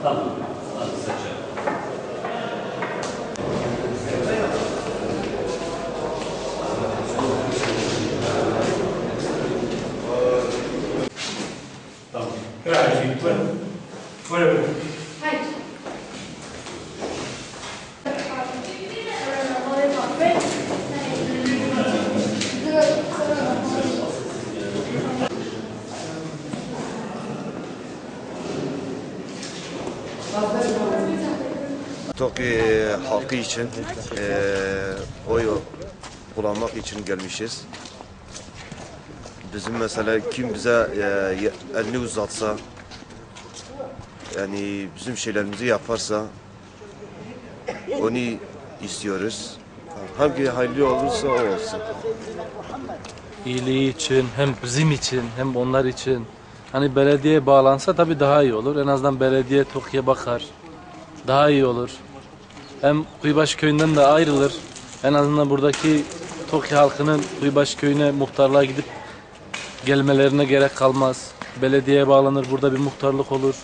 Tamam. Hadi seçelim. Tamam. Grazie. Buona. Tokyo halkı için oy kullanmak için gelmişiz. Bizim mesela kim bize elini uzatsa, yani bizim şeylerimizi yaparsa onu istiyoruz. Hangi hayırlı olursa o olsun. İyiliği için, hem bizim için, hem onlar için. Hani belediyeye bağlansa tabii daha iyi olur. En azından belediye Tokyo'ya bakar. Daha iyi olur. Hem Kuyubaşı köyünden de ayrılır. En azından buradaki Tokyo halkının Kuyubaşı köyüne muhtarlığa gidip gelmelerine gerek kalmaz. Belediyeye bağlanır, burada bir muhtarlık olur.